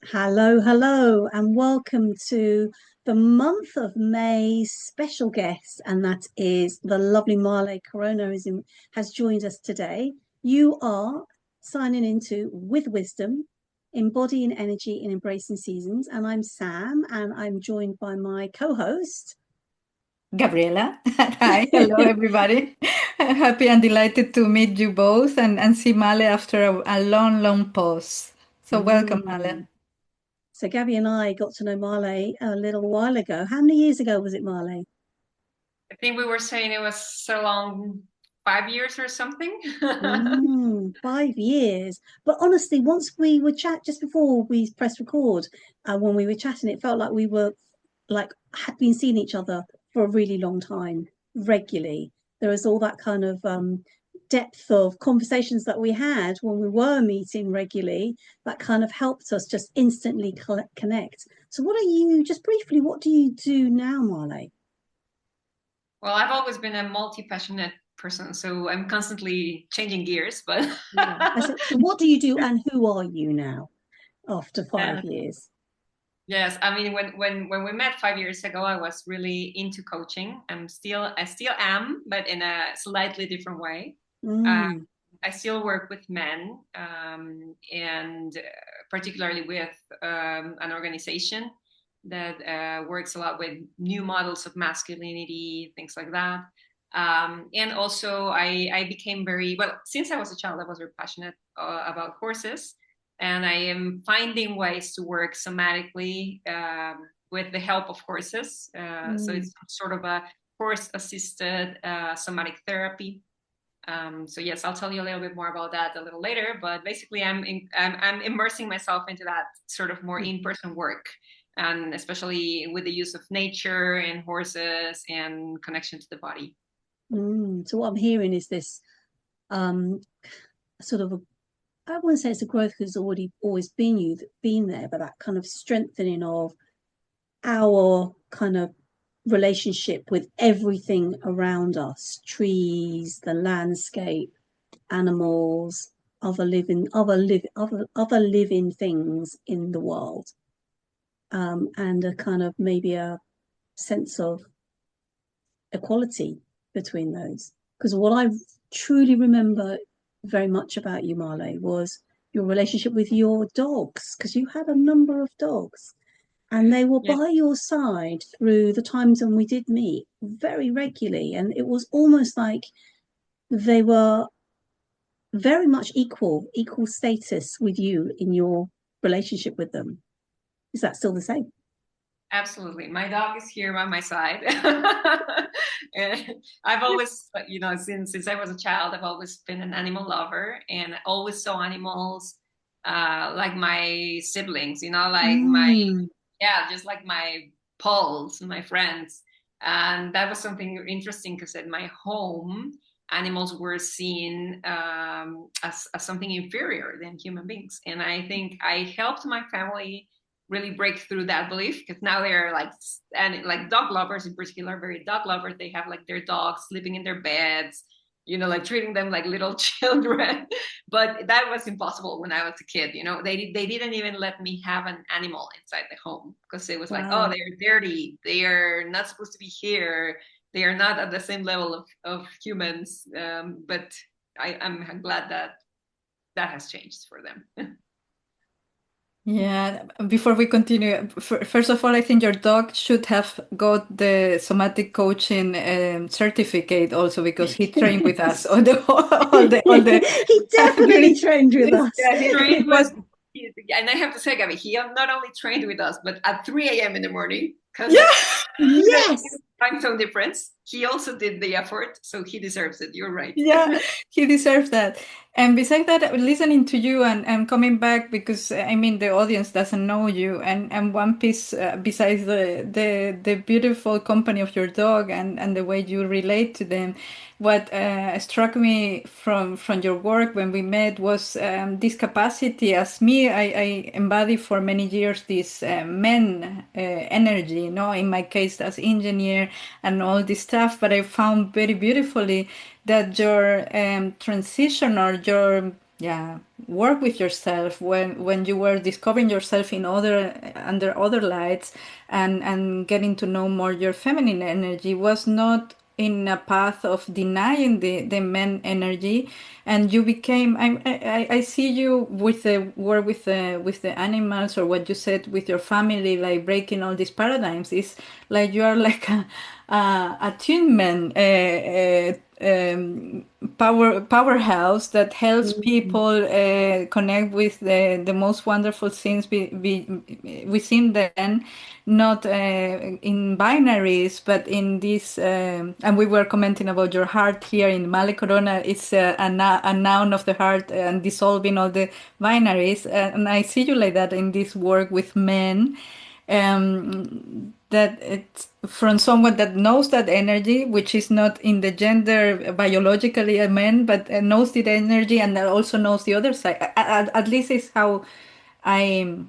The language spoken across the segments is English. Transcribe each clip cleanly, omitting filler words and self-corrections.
Hello, hello, and welcome to the month of May special guest, and that is the lovely Marley Corona has joined us today. You are signing into With Wisdom, Embodying Energy and Embracing Seasons, and I'm Sam, and I'm joined by my co-host. Gabriela. Hi, hello everybody. Happy and delighted to meet you both and see Male after a long, long pause. So welcome, Male. Mm. So Gabby and I got to know Marley a little while ago. How many years ago was it, Marley? I think we were saying it was so long, 5 years or something. 5 years. But honestly, once we were just before we pressed record, when we were chatting, it felt like we were had been seeing each other for a really long time, regularly. There was all that kind of depth of conversations that we had when we were meeting regularly that kind of helped us just instantly connect. So, just briefly, what do you do now, Marley? Well, I've always been a multi-passionate person, so I'm constantly changing gears. But Yeah. So what do you do and who are you now after uh, 5 years? yes, I mean, when we met 5 years ago, I was really into coaching. I still am, but in a slightly different way. Uh, Mm, I still work with men, and particularly with an organization that works a lot with new models of masculinity, things like that. And also, I became very well, since I was a child, I was very passionate about horses. And I am finding ways to work somatically with the help of horses. So mm. it's sort of a horse assisted somatic therapy. So yes, I'll tell you a little bit more about that a little later. But basically, I'm immersing myself into that sort of more in-person work, and especially with the use of nature and horses and connection to the body. So what I'm hearing is this um sort of a, I wouldn't say it's a growth because it's already always been there, but that kind of strengthening of our kind of relationship with everything around us, trees, the landscape, animals, other living things in the world, and a kind of maybe a sense of equality between those. Because what I truly remember very much about you, Marley, was your relationship with your dogs, because you had a number of dogs and they were Yeah, by your side through the times when we did meet very regularly. And it was almost like they were very much equal status with you in your relationship with them. Is that still the same? absolutely. My dog is here by my side. And I've always, since I was a child, I've always been an animal lover, and I always saw animals like my siblings, like Mm. just like my pals, my friends. And that was something interesting because at my home, animals were seen as something inferior than human beings. And I think I helped my family really break through that belief because now they're like, and like dog lovers in particular, very dog lovers. They have like their dogs sleeping in their beds, like treating them like little children. But that was impossible when I was a kid. They didn't even let me have an animal inside the home because it was like, oh, Wow. they're dirty, they are not supposed to be here, they are not at the same level of humans. But I'm glad that that has changed for them. Yeah, before we continue, first of all, I think your dog should have got the somatic coaching certificate also because he trained with us all the He definitely trained with us. Yeah, he it trained with, was and I have to say, Gabby, he not only trained with us, but at 3 a.m. in the morning, because yeah. the Yes. time zone difference, he also did the effort, so he deserves it. You're right. Yeah, he deserves that. And besides that, listening to you and coming back because I mean the audience doesn't know you, and one piece besides the beautiful company of your dog and the way you relate to them, what struck me from your work when we met was this capacity. As me, I embody for many years this men energy, in my case as engineer and all this stuff, but I found very beautifully that your transition or your yeah, work with yourself when you were discovering yourself in other under other lights, and getting to know more your feminine energy was not in a path of denying the men energy, and you became I see you with the work with the animals, or what you said with your family, like breaking all these paradigms. It's like you are like a attunement powerhouse that helps people connect with the most wonderful things within them, not in binaries, but in this. And we were commenting about your heart here in Male Corona. It's a noun of the heart and dissolving all the binaries. And I see you like that in this work with men. That it's from someone that knows that energy, which is not in the gender biologically a man, but knows the energy and that also knows the other side. At least is how I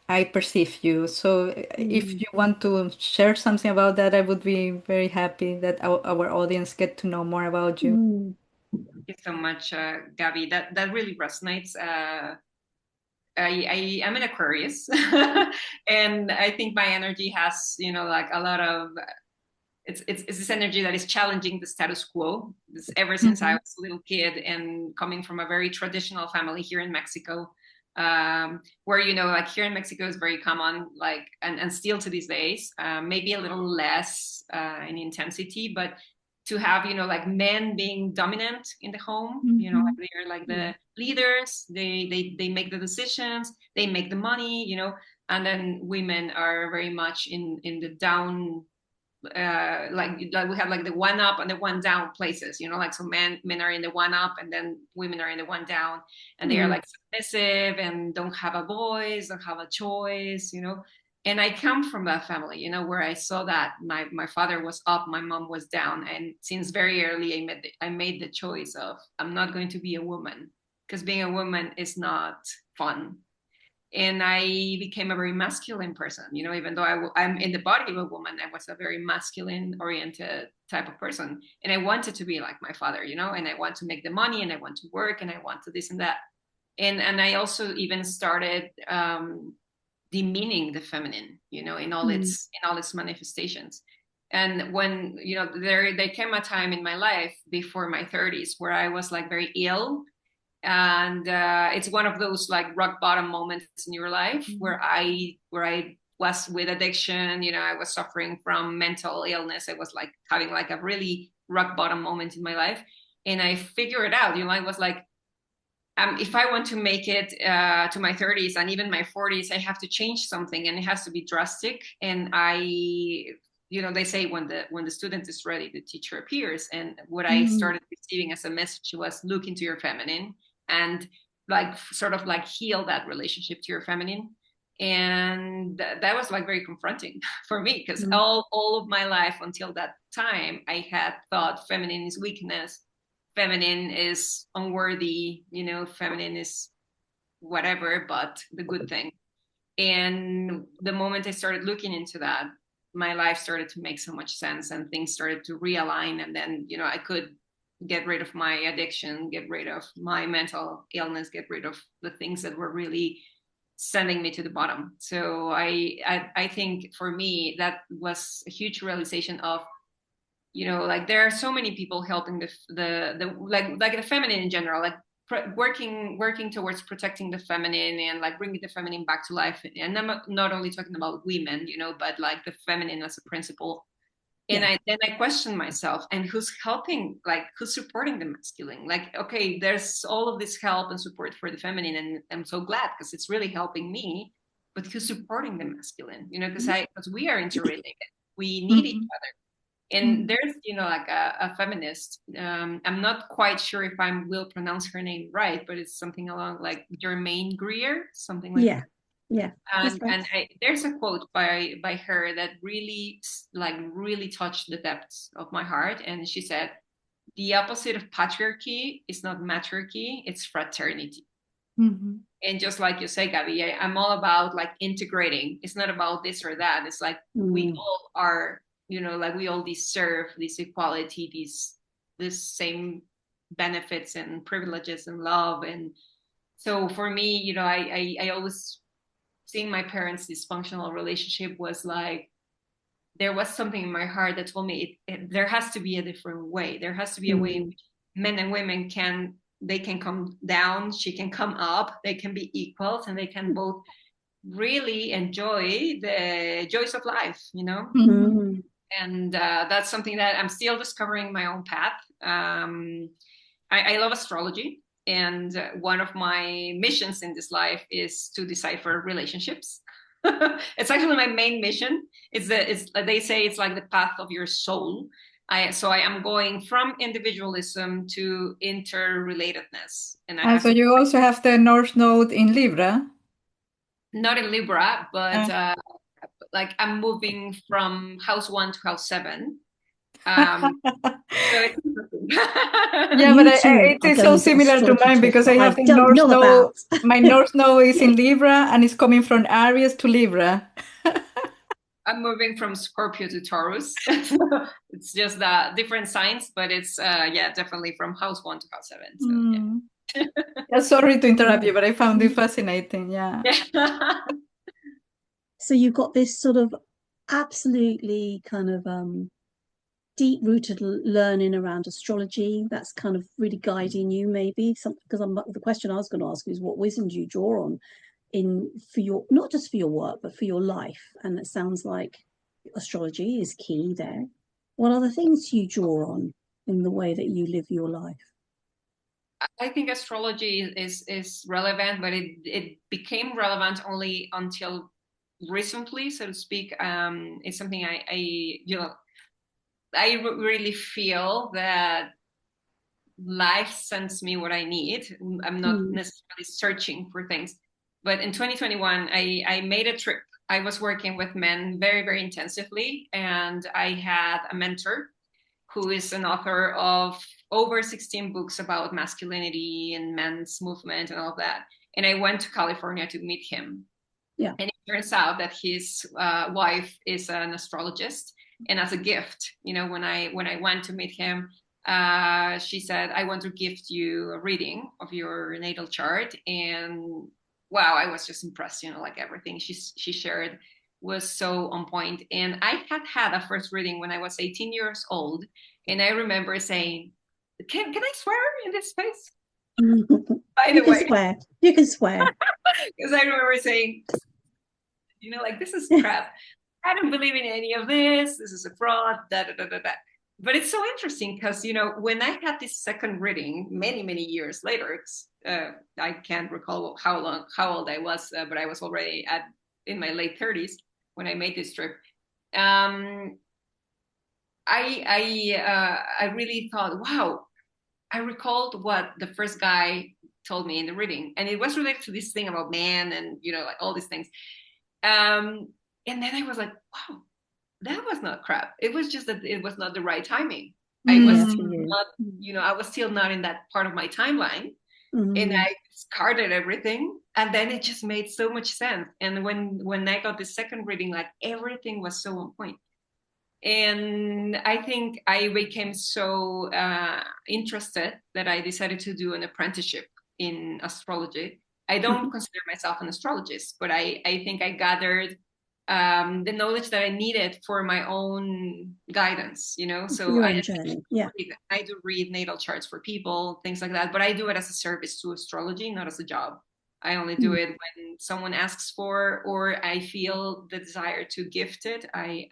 I perceive you. So if you want to share something about that, I would be very happy that our audience get to know more about you. Thank you so much, Gabby. That really resonates. I am an Aquarius, and I think my energy has, like a lot of it's this energy that is challenging the status quo. Ever since I was a little kid and coming from a very traditional family here in Mexico, where like here in Mexico is very common, like and still to these days, maybe a little less in intensity, but to have like men being dominant in the home, like they're like the leaders, they make the decisions, they make the money, and then women are very much in the down, like we have like the one up and the one down places, like so men are in the one up and then women are in the one down, and they are like submissive and don't have a voice, don't have a choice, and I come from that family, where I saw that my father was up, my mom was down, and since very early I made the choice of I'm not going to be a woman, because being a woman is not fun. And I became a very masculine person, even though I'm in the body of a woman, I was a very masculine oriented type of person. And I wanted to be like my father, and I want to make the money and I want to work and I want to this and that. And I also even started demeaning the feminine, in all its manifestations. And when, there came a time in my life before my 30s where I was like very ill, and it's one of those like rock bottom moments in your life where I was with addiction, I was suffering from mental illness, I was like having like a really rock bottom moment in my life, and I figured it out. I was like, if I want to make it to my 30s and even my 40s, I have to change something, and it has to be drastic. And they say when the student is ready, the teacher appears. And what I started receiving as a message was look into your feminine and like sort of like heal that relationship to your feminine. And that was like very confronting for me, because all of my life until that time I had thought feminine is weakness, feminine is unworthy, feminine is whatever but the good thing. And the moment I started looking into that, my life started to make so much sense and things started to realign. And then I could get rid of my addiction, get rid of my mental illness, get rid of the things that were really sending me to the bottom. So I think for me that was a huge realization of, like there are so many people helping the like the feminine in general, like working towards protecting the feminine and like bringing the feminine back to life. And I'm not only talking about women, but like the feminine as a principle. And I question myself, and who's helping, like who's supporting the masculine? Like, okay, there's all of this help and support for the feminine, and I'm so glad because it's really helping me. But who's supporting the masculine? Because we are interrelated, we need each other. And there's, like a feminist. I'm not quite sure if I will pronounce her name right, but it's something along like Germaine Greer, something like that. Yeah. And there's a quote by her that really touched the depths of my heart. And she said, "The opposite of patriarchy is not matriarchy; it's fraternity." And just like you say, Gabby, I'm all about like integrating. It's not about this or that. It's like we all are, like we all deserve this equality, these same benefits and privileges and love. And So for me, you know, I always seeing my parents' dysfunctional relationship was like, there was something in my heart that told me there has to be a different way. There has to be a way in which men and women they can come down, she can come up, they can be equals, and they can both really enjoy the joys of life, you know? Mm. And that's something that I'm still discovering my own path. I love astrology. And one of my missions in this life is to decipher relationships. It's actually my main mission. They say it's like the path of your soul. So I am going from individualism to interrelatedness, and I have So you also have the North Node in Libra. not in Libra, but like I'm moving from house 1 to house 7. So it's yeah, but it is so similar to mine because I have the North Node. My North Node is in Libra and it's coming from Aries to Libra. I'm moving from Scorpio to Taurus. It's just different signs, but it's yeah, definitely from house 1 to house 7. So yeah, sorry to interrupt you, but I found it fascinating. Yeah. So you've got this sort of absolutely kind of deep-rooted learning around astrology that's kind of really guiding you, maybe because the question I was going to ask you is what wisdom do you draw on for your, not just for your work but for your life, and it sounds like astrology is key there. What other things do you draw on in the way that you live your life? I think astrology is relevant, but it became relevant only until recently, so to speak. It's something I really feel that life sends me what I need. I'm not necessarily searching for things. But in 2021, I made a trip. I was working with men very, very intensively. And I had a mentor who is an author of over 16 books about masculinity and men's movement and all of that. And I went to California to meet him. Yeah. And it turns out that his wife is an astrologist. And as a gift, you know, when I went to meet him, she said, I want to gift you a reading of your natal chart. And wow, I was just impressed, you know, like everything she shared was so on point. And I had a first reading when I was 18 years old. And I remember saying, can I swear in this space? By the way, you can swear. Because I remember saying, you know, like, this is crap. I don't believe in any of this. This is a fraud, da, da, da, da, da. But it's so interesting because, you know, when I had this second reading many, many years later, I can't recall how old I was, but I was already in my late 30s when I made this trip. I really thought, wow, I recalled what the first guy told me in the reading, and it was related to this thing about man and, you know, like all these things. And then I was like, wow, that was not crap. It was just that it was not the right timing. I was not, you know, I was still not in that part of my timeline. And I discarded everything. And then it just made so much sense. And when I got the second reading, like everything was so on point. And I think I became so interested that I decided to do an apprenticeship in astrology. I don't consider myself an astrologist, but I think I gathered the knowledge that I needed for my own guidance, you know. So I do read natal charts for people, things like that, but I do it as a service to astrology, not as a job. I only do it when someone asks for, or I feel the desire to gift it. I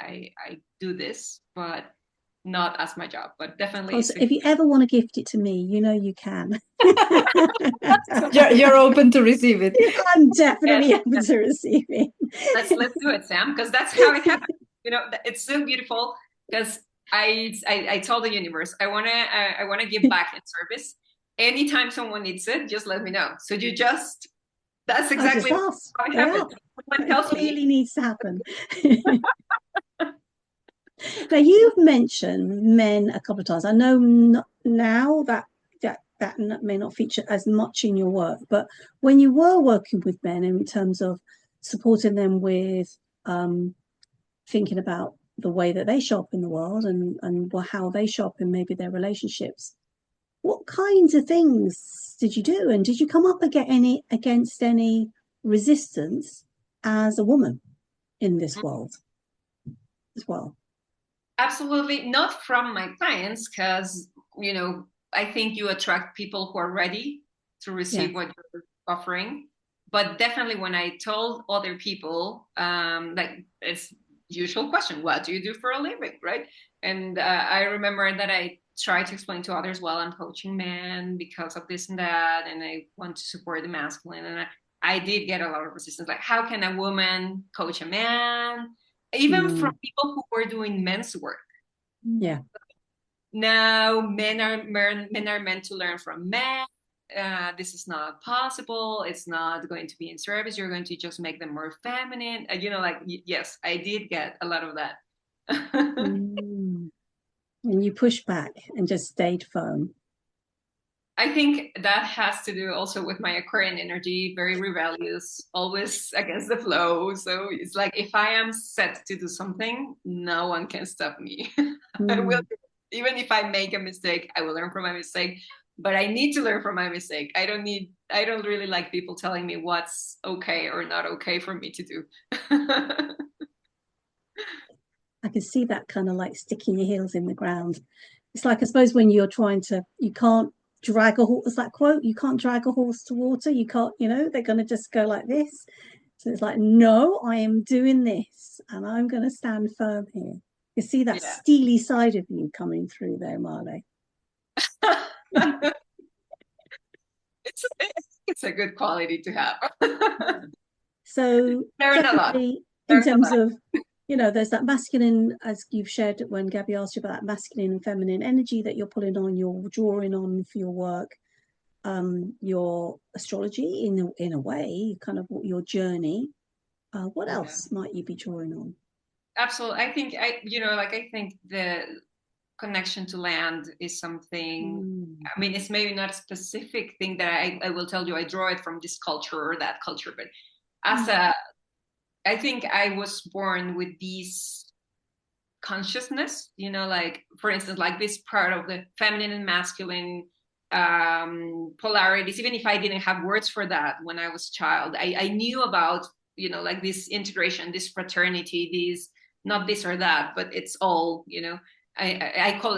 do this, but not as my job, but definitely. So if you ever want to gift it to me, you know you can. You're open to receive it. I'm definitely open to receive it. Let's do it, Sam, because that's how it happens. You know, it's so beautiful because I told the universe I wanna give back in service. Anytime someone needs it, just let me know. So that's exactly how it happens. It clearly needs to happen. Now, you've mentioned men a couple of times. I know now that may not feature as much in your work, but when you were working with men in terms of supporting them with thinking about the way that they show up in the world and how they show up in maybe their relationships, what kinds of things did you do? And did you come up against any resistance as a woman in this world as well? Absolutely not from my clients, because, I think you attract people who are ready to Yeah. receive what you're offering. But definitely when I told other people, like, it's usual question, what do you do for a living, right? And I remember that I tried to explain to others, well, I'm coaching men because of this and that, and I want to support the masculine. And I did get a lot of resistance, like, how can a woman coach a man? Even from people who were doing men's work. Yeah. Now men are meant to learn from men. This is not possible. It's not going to be in service. You're going to just make them more feminine. Yes, I did get a lot of that. And you pushed back and just stayed firm. I think that has to do also with my Aquarian energy, very rebellious, always against the flow. So it's like, if I am set to do something, no one can stop me. I will, even if I make a mistake, I will learn from my mistake. But I need to learn from my mistake. I don't really like people telling me what's okay or not okay for me to do. I can see that kind of like sticking your heels in the ground. It's like, I suppose, when you're you can't drag a horse, that quote, you can't drag a horse to water. You can't, they're going to just go like this. So it's like, no, I am doing this and I'm going to stand firm here. You see that steely side of you coming through there, Marley. It's a good quality to have. So definitely in terms of, there's that masculine, as you've shared when Gabby asked you about that masculine and feminine energy that you're pulling on, you're drawing on for your work, your astrology in a way, kind of your journey. What else might you be drawing on? Absolutely. I think the connection to land is something, I mean, it's maybe not a specific thing that I will tell you I draw it from this culture or that culture, but I think I was born with these consciousness, like, for instance, like this part of the feminine and masculine polarities. Even if I didn't have words for that when I was a child, I knew about, like this integration, this fraternity, these, not this or that, but it's all, I call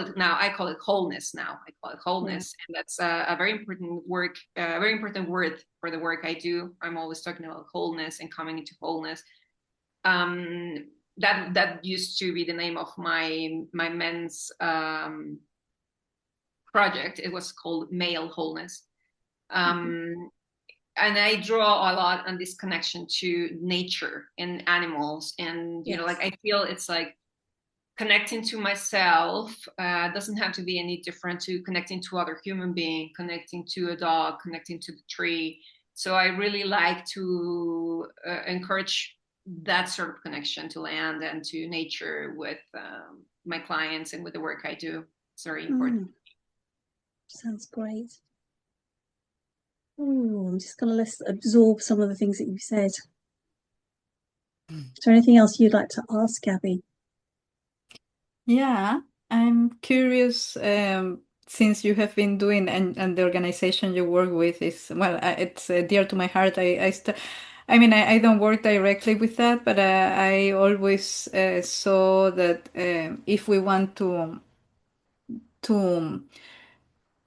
it wholeness now. I call it wholeness. And that's a very important a very important word for the work I do. I'm always talking about wholeness and coming into wholeness. That used to be the name of my men's project. It was called Male Wholeness. And I draw a lot on this connection to nature and animals. And, like, I feel it's like connecting to myself doesn't have to be any different to connecting to other human being, connecting to a dog, connecting to the tree. So I really like to encourage that sort of connection to land and to nature with my clients and with the work I do. It's very important. Sounds great. I'm just going to absorb some of the things that you said. Is there anything else you'd like to ask, Gabby? Yeah, I'm curious, since you have been doing, and the organization you work with is, well, it's dear to my heart. I mean, I don't work directly with that, but I always saw that if we want to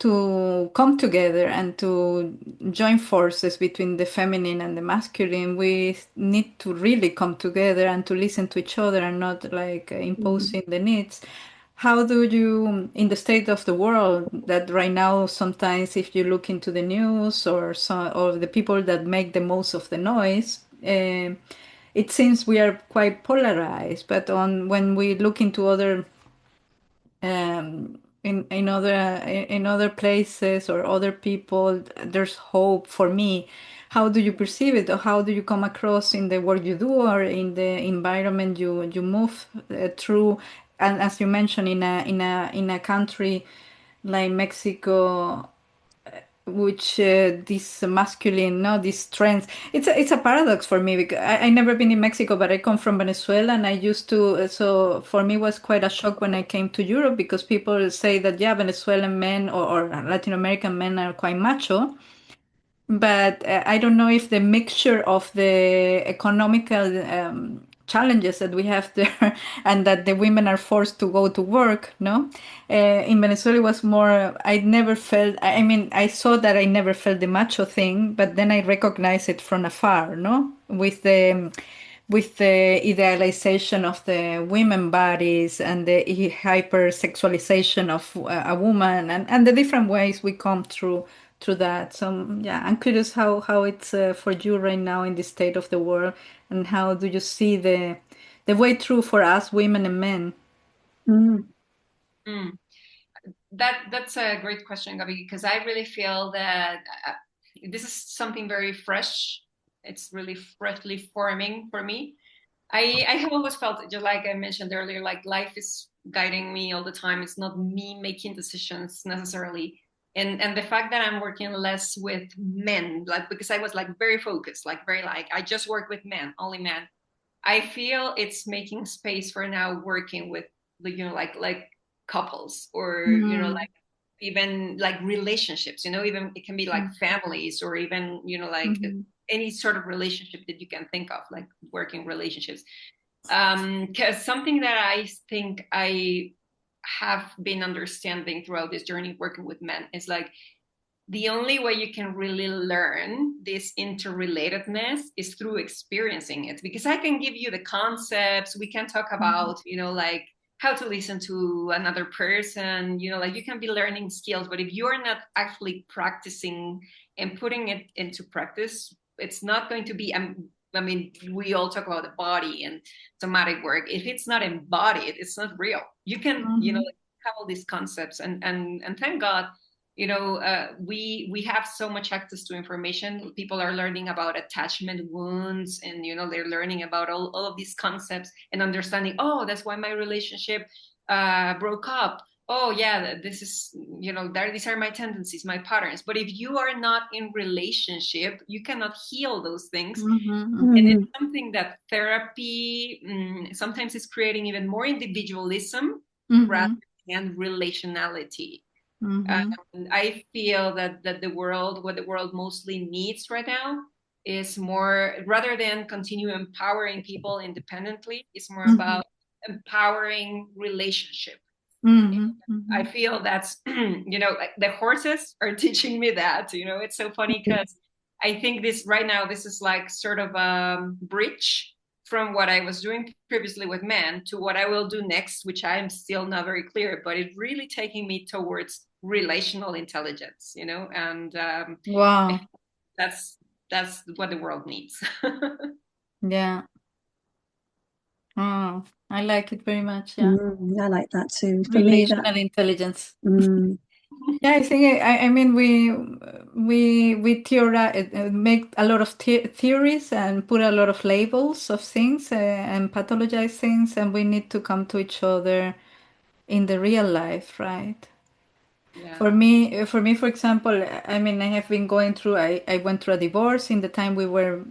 to come together and to join forces between the feminine and the masculine, we need to really come together and to listen to each other and not like imposing the needs. How do you, in the state of the world, that right now sometimes if you look into the news or the people that make the most of the noise, it seems we are quite polarized. But when we look into other in other places or other people, there's hope for me. How do you perceive it, or how do you come across in the work you do or in the environment you move through? And as you mentioned, in a country like Mexico, which this masculine, no, this strength. It's a paradox for me because I never been in Mexico, but I come from Venezuela, and I used to. So for me, it was quite a shock when I came to Europe because people say that yeah, Venezuelan men or Latin American men are quite macho, but I don't know if the mixture of the economical challenges that we have there and that the women are forced to go to work, no? In Venezuela it was more, I never felt, I mean, I saw that I never felt the macho thing, but then I recognized it from afar, no? With the idealization of the women bodies and the hypersexualization of a woman and the different ways we come through that. So yeah, I'm curious how it's for you right now in the state of the world, and how do you see the way through for us women and men? Mm. Mm. That's a great question, Gabi, because I really feel that this is something very fresh. It's really freshly forming for me. I have always felt, just like I mentioned earlier, like life is guiding me all the time. It's not me making decisions necessarily. And the fact that I'm working less with men, like because I was like very focused, like very like I just work with men, only men. I feel it's making space for now working with like couples or Mm, like even like relationships, even it can be like mm, families or even like mhm, any sort of relationship that you can think of, like working relationships. Because something that I think I have been understanding throughout this journey working with men is like the only way you can really learn this interrelatedness is through experiencing it, because I can give you the concepts, we can talk mhm, about like how to listen to another person, like you can be learning skills, but if you are not actually practicing and putting it into practice, it's not going to be I mean, we all talk about the body and somatic work. If it's not embodied, it's not real. You can mhm, like, have all these concepts, and thank God, we have so much access to information. People are learning about attachment wounds, and they're learning about all of these concepts and understanding, oh, that's why my relationship broke up. Oh yeah, this is, these are my tendencies, my patterns. But if you are not in relationship, you cannot heal those things. mhm, And it's Mm. something that therapy sometimes is creating even more individualism rather mhm, than relationality. mhm, I feel that what the world mostly needs right now is more, rather than continue empowering people independently, it's more mhm, about empowering relationship. mhm, I mhm, feel that's like the horses are teaching me that. It's so funny because I think this right now, this is like sort of a bridge from what I was doing previously with men to what I will do next, which I am still not very clear, but it's really taking me towards relational intelligence, and I wow, think that's what the world needs. yeah, oh, I like it very much, yeah. Mm. I like that too. For me, that. Relational intelligence. Mm. Yeah, I think I mean we make a lot of theories and put a lot of labels of things and pathologize things, and we need to come to each other in the real life, right? Yeah. For me, for example, I mean, I have been going through. I went through a divorce in the time we were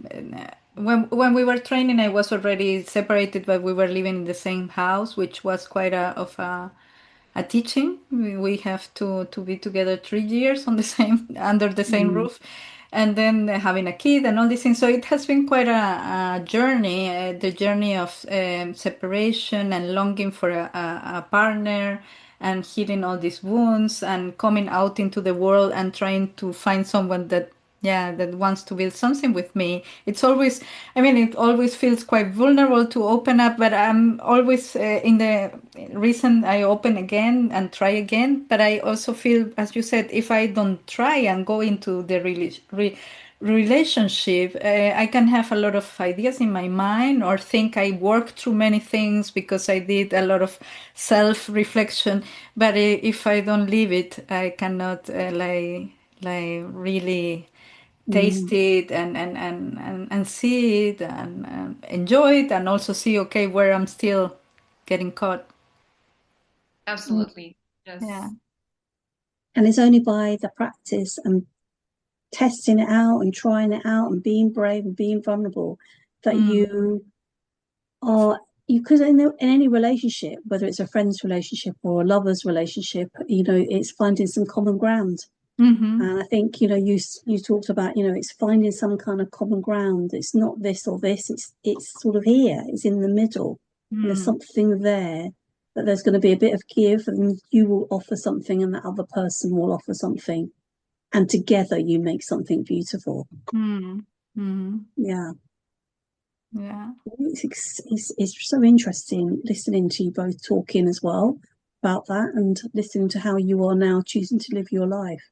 when we were training. I was already separated, but we were living in the same house, which was quite a teaching. We have to be together 3 years on the same under the same Mm. roof, and then having a kid and all these things. So it has been quite a journey, the journey of separation and longing for a partner and healing all these wounds and coming out into the world and trying to find someone that yeah that wants to build something with me. It's always, I mean, it always feels quite vulnerable to open up, but I'm always in the reason I open again and try again. But I also feel, as you said, if I don't try and go into the relationship, I can have a lot of ideas in my mind or think I worked through many things because I did a lot of self-reflection. But if I don't live it, I cannot like really taste Mm. it and see it and enjoy it and also see, okay, where I'm still getting caught. Mm. Absolutely. Yeah. Yes. And it's only by the practice and testing it out and trying it out and being brave and being vulnerable, that you are, you could, in any relationship, whether it's a friend's relationship or a lover's relationship, it's finding some common ground. And I think, you talked about, it's finding some kind of common ground. It's not this or this, it's sort of here, it's in the middle. There's something there, that there's going to be a bit of give, and you will offer something and the other person will offer something. And together you make something beautiful. Yeah. Yeah. It's so interesting listening to you both talking as well about that, and listening to how you are now choosing to live your life.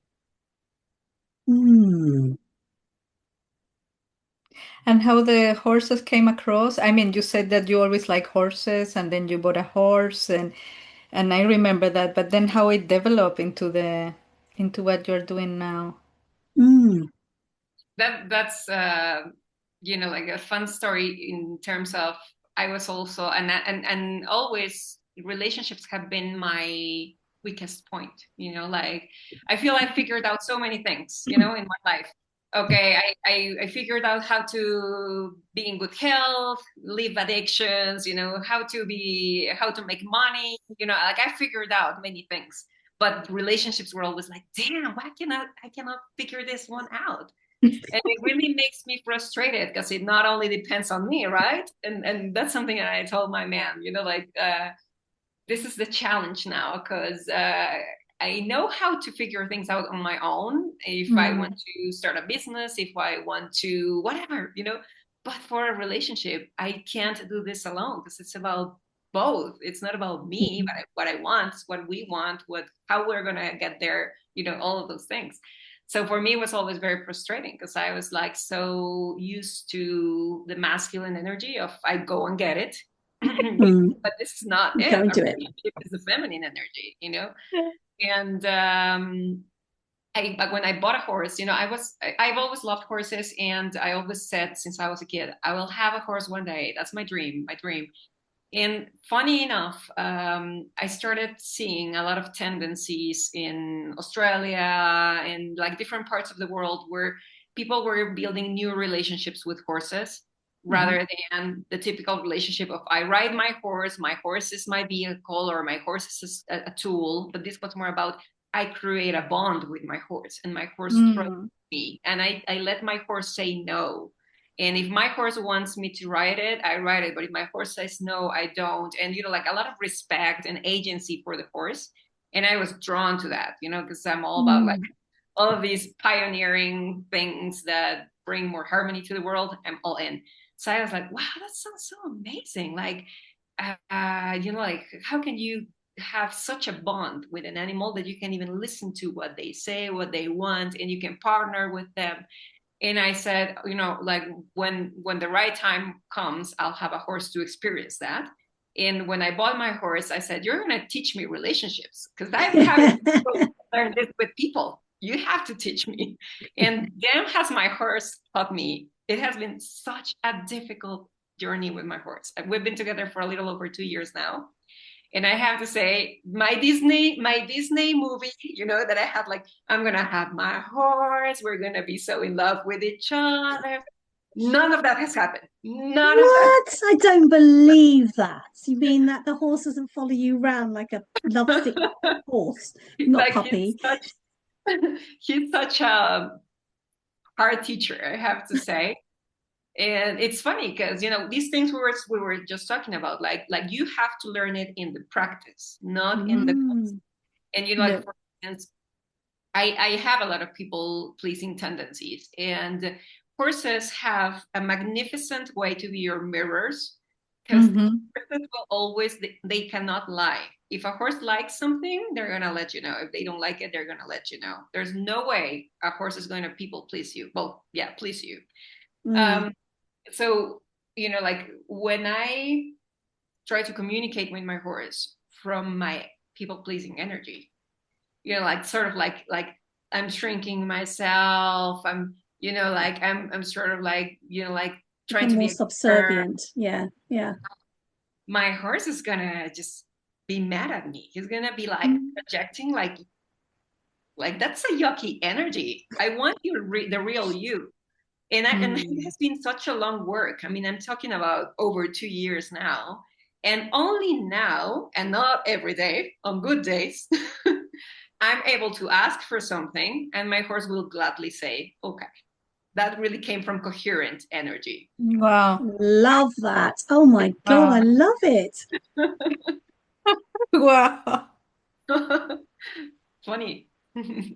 And how the horses came across. I mean, you said that you always like horses, and then you bought a horse, and I remember that. But then how it developed into what you're doing now. That's like a fun story in terms of, I was also, and always relationships have been my weakest point. Like, I feel I figured out so many things, in my life. Okay, I figured out how to be in good health, leave addictions, how to make money, like I figured out many things. But relationships were always like, damn, why I cannot figure this one out? And it really makes me frustrated, because it not only depends on me, right? And that's something that I told my man, this is the challenge now, because I know how to figure things out on my own. If I want to start a business, if I want to whatever, but for a relationship, I can't do this alone, because it's about both. It's not about me, but what I want, what we want, how we're gonna get there, all of those things. So for me, it was always very frustrating, because I was like so used to the masculine energy of I go and get it. But this is not it. Going to it. It's the feminine energy, And when I bought a horse, I've always loved horses, and I always said since I was a kid, I will have a horse one day. That's my dream. And funny enough, I started seeing a lot of tendencies in Australia and like different parts of the world where people were building new relationships with horses, rather than the typical relationship of I ride my horse is my vehicle, or my horse is a tool. But this was more about I create a bond with my horse, and my horse trusts me, and I let my horse say no. And if my horse wants me to ride it, I ride it. But if my horse says no, I don't. And, like a lot of respect and agency for the horse. And I was drawn to that, because I'm all about like all of these pioneering things that bring more harmony to the world. I'm all in. So I was like, wow, that sounds so amazing. Like, like how can you have such a bond with an animal that you can even listen to what they say, what they want, and you can partner with them. And I said, like when the right time comes, I'll have a horse to experience that. And when I bought my horse, I said, you're going to teach me relationships, because I haven't learned this with people. You have to teach me. And damn has my horse taught me. It has been such a difficult journey with my horse. We've been together for a little over 2 years now. And I have to say, my Disney movie, that I had, like, I'm going to have my horse. We're going to be so in love with each other. None of that has happened. None of that. What? I don't believe that. You mean that the horse doesn't follow you around like a lovesick horse, not like puppy? He's such a hard teacher, I have to say. And it's funny because these things we were just talking about, like you have to learn it in the practice, not in the concept. And like for instance, I have a lot of people pleasing tendencies, and horses have a magnificent way to be your mirrors, because horses will always, they cannot lie. If a horse likes something, they're gonna let you know. If they don't like it, they're gonna let you know. There's no way a horse is going to people please you. Well, yeah, please you. So, like when I try to communicate with my horse from my people pleasing energy, like sort of like I'm shrinking myself. I'm, like I'm sort of like, like trying to more be subservient. Yeah. My horse is gonna just be mad at me. He's gonna be like projecting, like, Like, that's a yucky energy. I want you, the real you. And it has been such a long work. I mean, I'm talking about over 2 years now. And only now, and not every day, on good days, I'm able to ask for something, and my horse will gladly say, okay. That really came from coherent energy. Wow. Love that. Oh my God, I love it. Wow. Funny.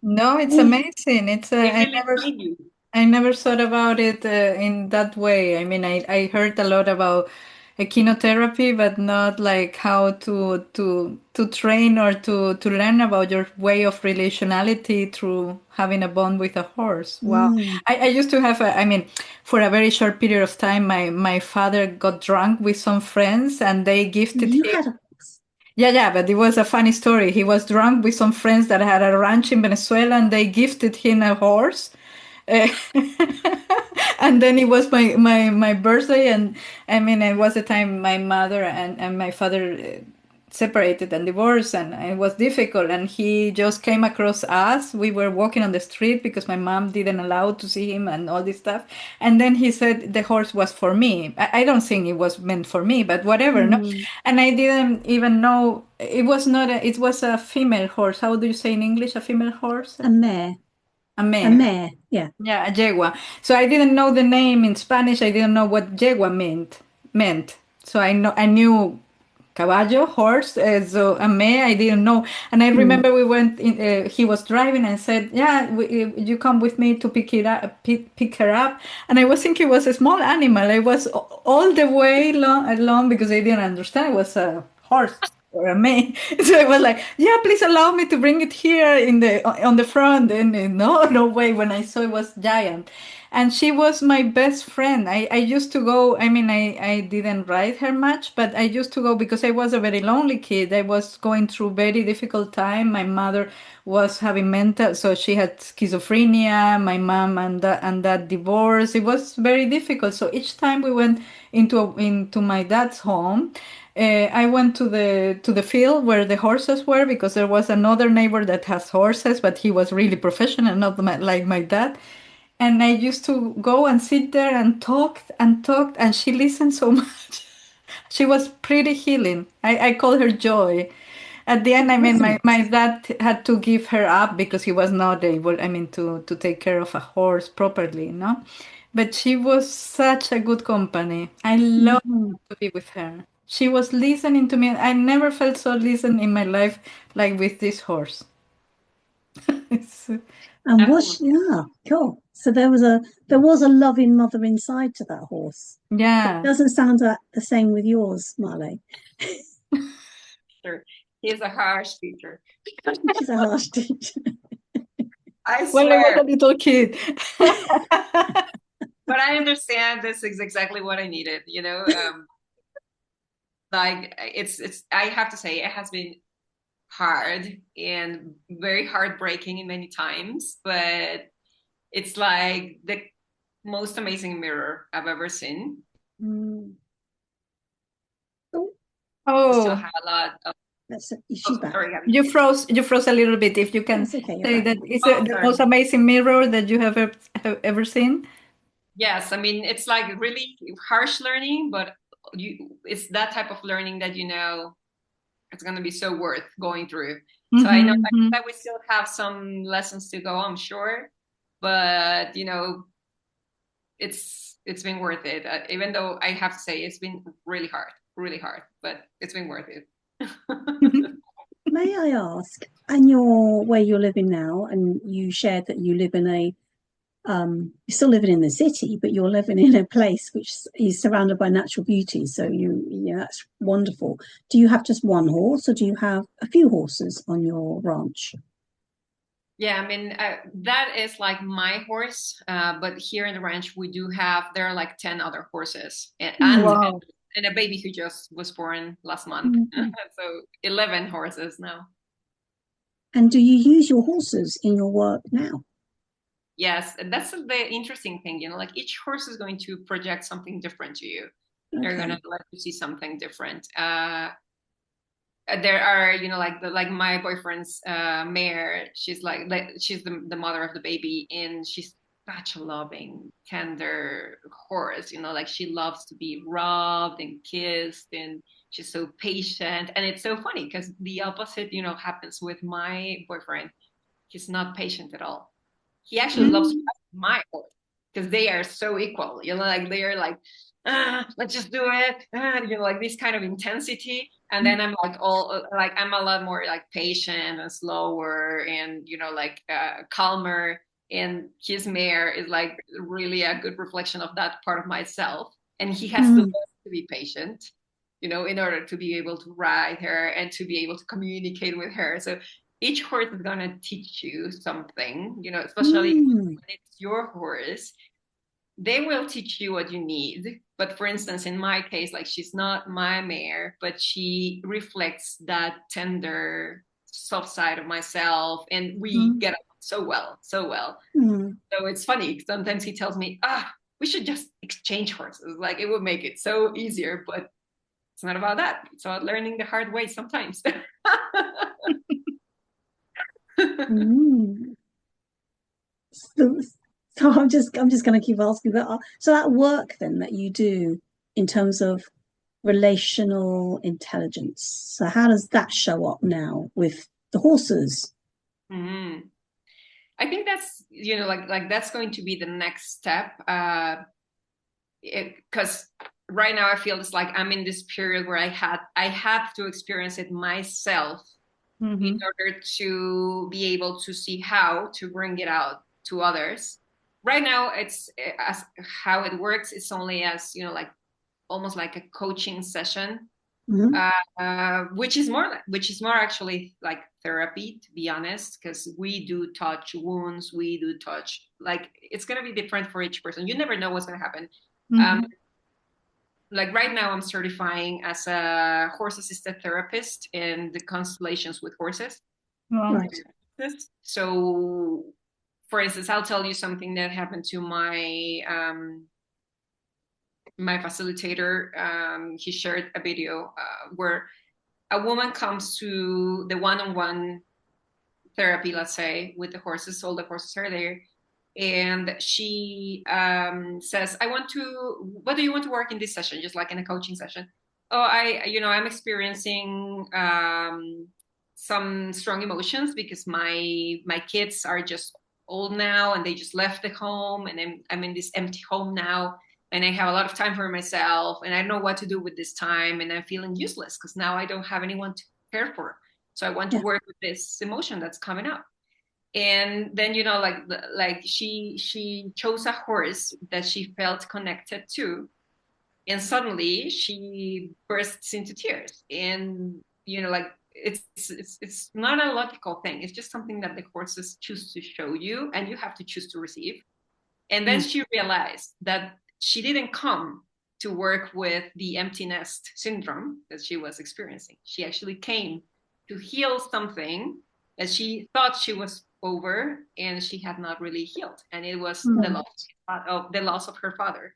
No, it's amazing. It's They I really never find you. I never thought about it in that way. I mean, I heard a lot about echinotherapy, but not like how to train or to learn about your way of relationality through having a bond with a horse. Wow. I used to have I mean, for a very short period of time, my father got drunk with some friends and they gifted You him. had a Yeah, but it was a funny story. He was drunk with some friends that had a ranch in Venezuela and they gifted him a horse. Uh, and then it was my birthday, and I mean, it was the time my mother and my father separated and divorced, and it was difficult. And he just came across us. We were walking on the street because my mom didn't allow to see him and all this stuff. And then he said the horse was for me. I don't think it was meant for me, but whatever, no. And I didn't even know it was not. It was a female horse. How do you say in English? A female horse? mare. A A mare. mare, yeah. Yeah, a yegua. So I didn't know the name in Spanish. I didn't know what yegua meant. So I knew caballo, horse. So a mare, I didn't know. And I remember we went. He was driving and said, "Yeah, you come with me to pick it up, pick her up." And I was thinking it was a small animal. I was all the way along because I didn't understand it was a horse or a mare. So I was like, "Yeah, please allow me to bring it here in the on the front." And no way. When I saw it was giant, and she was my best friend. I used to go. I mean, I didn't ride her much, but I used to go because I was a very lonely kid. I was going through very difficult time. My mother was having mental, so she had schizophrenia. My mom and that divorce. It was very difficult. So each time we went into my dad's home. I went to the field where the horses were because there was another neighbor that has horses, but he was really professional, not like my dad. And I used to go and sit there and talked, and she listened so much. She was pretty healing. I call her Joy. At the end, I mean, Brilliant. my dad had to give her up because he was not able, I mean, to take care of a horse properly, no? But she was such a good company. I loved to be with her. She was listening to me. I never felt so listened in my life like with this horse. It's- And was Absolutely. yeah, cool. So there was a loving mother inside to that horse. It yeah. doesn't sound the same with yours, Marley. Sure. He's a harsh teacher. She's a harsh teacher. I Well, I was swear. a little kid. But I understand this is exactly what I needed, you know? Like it's I have to say it has been hard and very heartbreaking in many times, but it's like the most amazing mirror I've ever seen. Oh, I still Oh, have a lot of she's back. sorry, Gabby. you froze a little bit. If you can That's okay. You're say back. that is Oh, the sorry. most amazing mirror that you have ever seen. Yes, I mean it's like really harsh learning, but it's that type of learning that you know it's going to be so worth going through. So I know Mm-hmm. that we still have some lessons to go, I'm sure, but you know it's been worth it. Even though I have to say it's been really hard, but it's been worth it. May I ask, and you're where you're living now, and you shared that you live in you're still living in the city, but you're living in a place which is surrounded by natural beauty. So that's wonderful. Do you have just one horse, or do you have a few horses on your ranch? Yeah, I mean that is like my horse, but here in the ranch we do have there are like 10 other horses Wow. and a baby who just was born last month. Mhm. So 11 horses now. And do you use your horses in your work now? Yes, and that's the interesting thing, you know, like each horse is going to project something different to you. They're going Okay. to let you see something different. there are, you know, like my boyfriend's mare. She's she's the mother of the baby, and she's such a loving, tender horse. You know, like she loves to be rubbed and kissed, and she's so patient. And it's so funny because the opposite, you know, happens with my boyfriend. He's not patient at all. He actually loves Mm. my horse because they are so equal. You know, like they are like, let's just do it. You know, like this kind of intensity. And then I'm like all like I'm a lot more like patient and slower and you know like calmer. And his mare is like really a good reflection of that part of myself. And he has to learn Mm. to be patient, you know, in order to be able to ride her and to be able to communicate with her. So each horse is going to teach you something, you know, especially Mm. when it's your horse. They will teach you what you need. But for instance, in my case, like she's not my mare, but she reflects that tender, soft side of myself. And we Mm. get along so well, so well. Mm. So it's funny. Sometimes he tells me, we should just exchange horses. Like it would make it so easier. But it's not about that. It's about learning the hard way sometimes. Mm. So, so I'm just going to keep asking that. So that work then that you do in terms of relational intelligence. So how does that show up now with the horses? Mm. I think that's you know like that's going to be the next step because right now I feel it's like I'm in this period where I have to experience it myself in Mm-hmm. order to be able to see how to bring it out to others. Right now, it's as how it works. It's only as you know, like almost like a coaching session, Mm-hmm. which is more actually like therapy, to be honest, because we do touch wounds, we do touch like it's gonna be different for each person. You never know what's gonna happen. Um, Mm-hmm. like right now, I'm certifying as a horse assisted therapist in the constellations with horses. Well, Right. So, for instance, I'll tell you something that happened to my facilitator. He shared a video where a woman comes to the one-on-one therapy, let's say, with the horses. All the horses are there, and she says, "I want to. What do you want to work in this session? Just like in a coaching session." Oh, I'm experiencing some strong emotions because my kids are just old now and they just left the home and I'm in this empty home now and I have a lot of time for myself and I don't know what to do with this time and I'm feeling useless because now I don't have anyone to care for. So I want to Yeah. work with this emotion that's coming up. And then like she chose a horse that she felt connected to and suddenly she bursts into tears and like it's not a logical thing. It's just something that the horses choose to show you and you have to choose to receive. And then Mm. she realized that she didn't come to work with the empty nest syndrome that she was experiencing. She actually came to heal something that she thought she was over and she had not really healed, and it was mm. the loss of her father.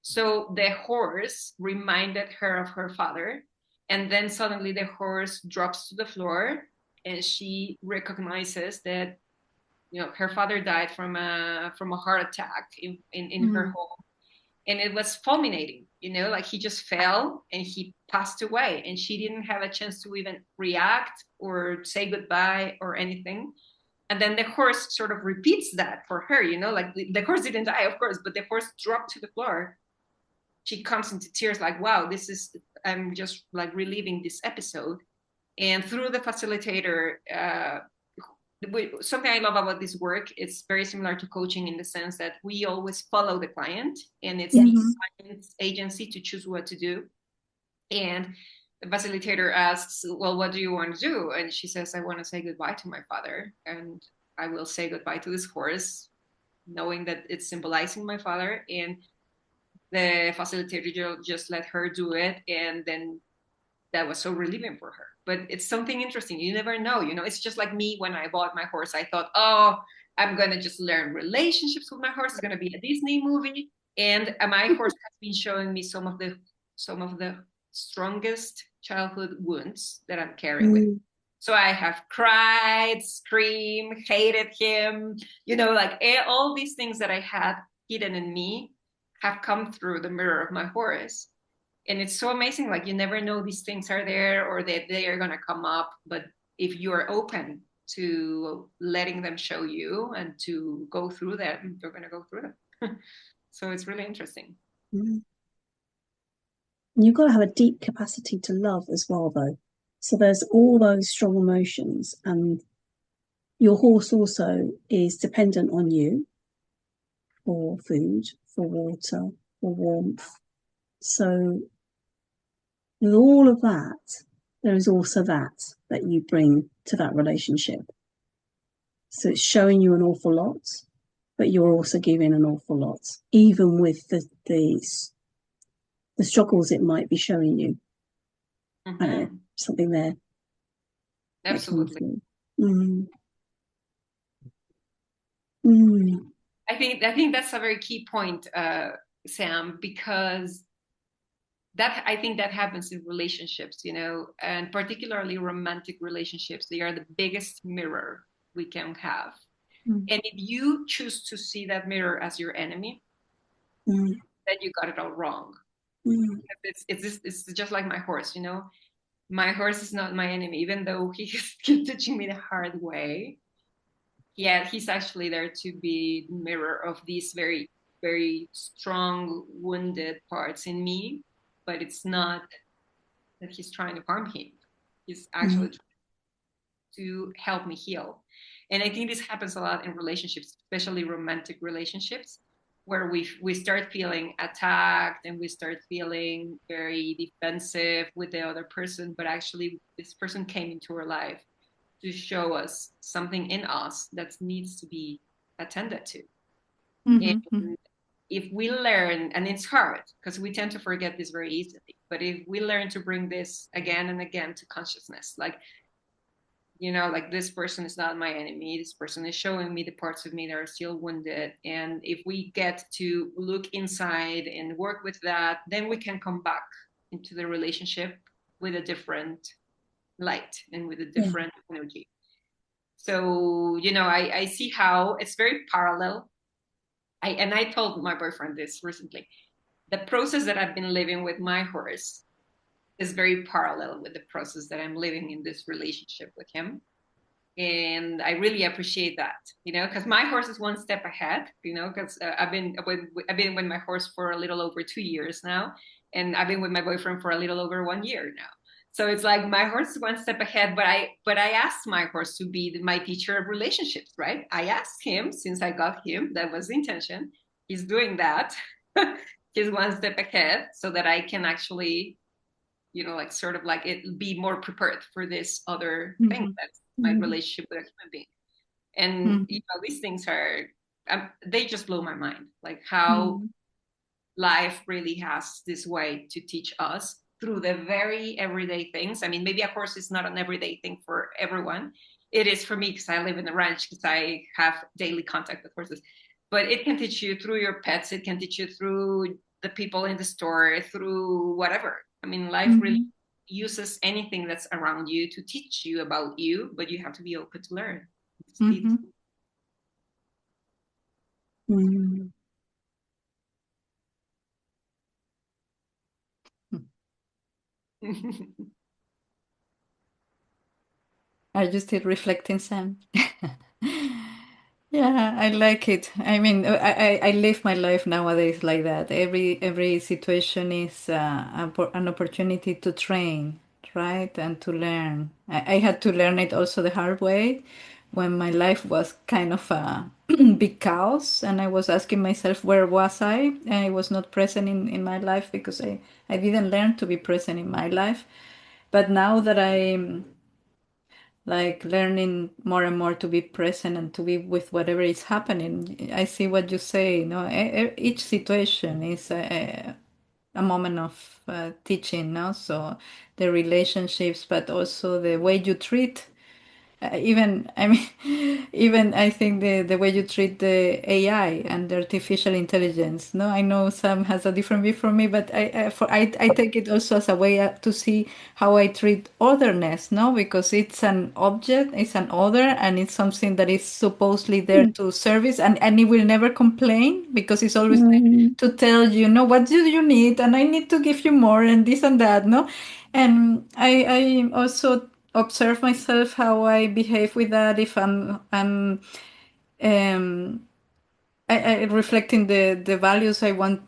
So the horse reminded her of her father, and then suddenly the horse drops to the floor, and she recognizes that her father died from a heart attack in her Mm. home, and it was fulminating. Like he just fell and he passed away, and she didn't have a chance to even react or say goodbye or anything. And then the horse sort of repeats that for her. Like the horse didn't die, of course, but the horse dropped to the floor. She comes into tears like, wow, I'm just like reliving this episode. And through the facilitator, something I love about this work, it's very similar to coaching in the sense that we always follow the client and it's the Mm-hmm. Yes. client's agency to choose what to do. And the facilitator asks, well, what do you want to do? And she says, I want to say goodbye to my father. And I will say goodbye to this horse, knowing that it's symbolizing my father. And the facilitator just let her do it. And then that was so relieving for her. But it's something interesting. You never know. It's just like me when I bought my horse. I thought, oh, I'm going to just learn relationships with my horse. It's going to be a Disney movie. And my horse has been showing me some of the strongest childhood wounds that I'm carrying with me. So I have cried, screamed, hated him, like all these things that I had hidden in me have come through the mirror of my Horus. And it's so amazing. Like, you never know these things are there or that they are going to come up. But if you are open to letting them show you and to go through them, you're going to go through them. So it's really interesting. You've got to have a deep capacity to love as well, though. So there's all those strong emotions, and your horse also is dependent on you for food, for water, for warmth. So with all of that, there is also that you bring to that relationship. So it's showing you an awful lot, but you're also giving an awful lot, even with the struggles it might be showing you. I don't know, something there. Absolutely. I think that's a very key point, Sam, because I think that happens in relationships, and particularly romantic relationships. They are the biggest mirror we can have. And if you choose to see that mirror as your enemy, then you got it all wrong. It's just like my horse, My horse is not my enemy, even though he keeps teaching me the hard way. Yeah, he's actually there to be the mirror of these very, very strong, wounded parts in me. But it's not that he's trying to harm him. He's actually trying to help me heal. And I think this happens a lot in relationships, especially romantic relationships, where we start feeling attacked and we start feeling very defensive with the other person. But actually, this person came into our life to show us something in us that needs to be attended to. And if we learn, and it's hard because we tend to forget this very easily, but if we learn to bring this again and again to consciousness, like this person is not my enemy, this person is showing me the parts of me that are still wounded, and if we get to look inside and work with that, then we can come back into the relationship with a different light and with a different energy. So I see how it's very parallel. I told my boyfriend this recently. The process that I've been living with my horse is very parallel with the process that I'm living in this relationship with him. And I really appreciate that, because my horse is one step ahead, because I've been with my horse for a little over 2 years now, and I've been with my boyfriend for a little over 1 year now. So it's like my horse is one step ahead, but I asked my horse to be my teacher of relationships, right? I asked him, since I got him, that was the intention. He's doing that. He's one step ahead so that I can actually, sort of like it be more prepared for this other thing that's my relationship with a human being. And, these things are, they just blow my mind, like how life really has this way to teach us through the very everyday things. I mean, maybe a horse is not an everyday thing for everyone. It is for me because I live in the ranch, because I have daily contact with horses. But it can teach you through your pets. It can teach you through the people in the store, through whatever. I mean, life really uses anything that's around you to teach you about you, but you have to be open to learn. Are you still reflecting, Sam? Yeah, I like it. I mean, I live my life nowadays like that. Every situation is an opportunity to train, right? And to learn. I had to learn it also the hard way when my life was kind of a big chaos, and I was asking myself, where was I? I was not present in my life because I didn't learn to be present in my life. But now that I'm like learning more and more to be present and to be with whatever is happening, I see what you say. Each situation is a moment of teaching. No, so the relationships, but also the way you treat even I mean, even I think the way you treat the AI and the artificial intelligence. No, I know Sam has a different view from me, but I take it also as a way to see how I treat otherness. No, because it's an object, it's an other, and it's something that is supposedly there to service, and it will never complain because it's always there to tell you, no, what do you need, and I need to give you more, and this and that. No, and I also observe myself how I behave with that if um I reflecting the values I want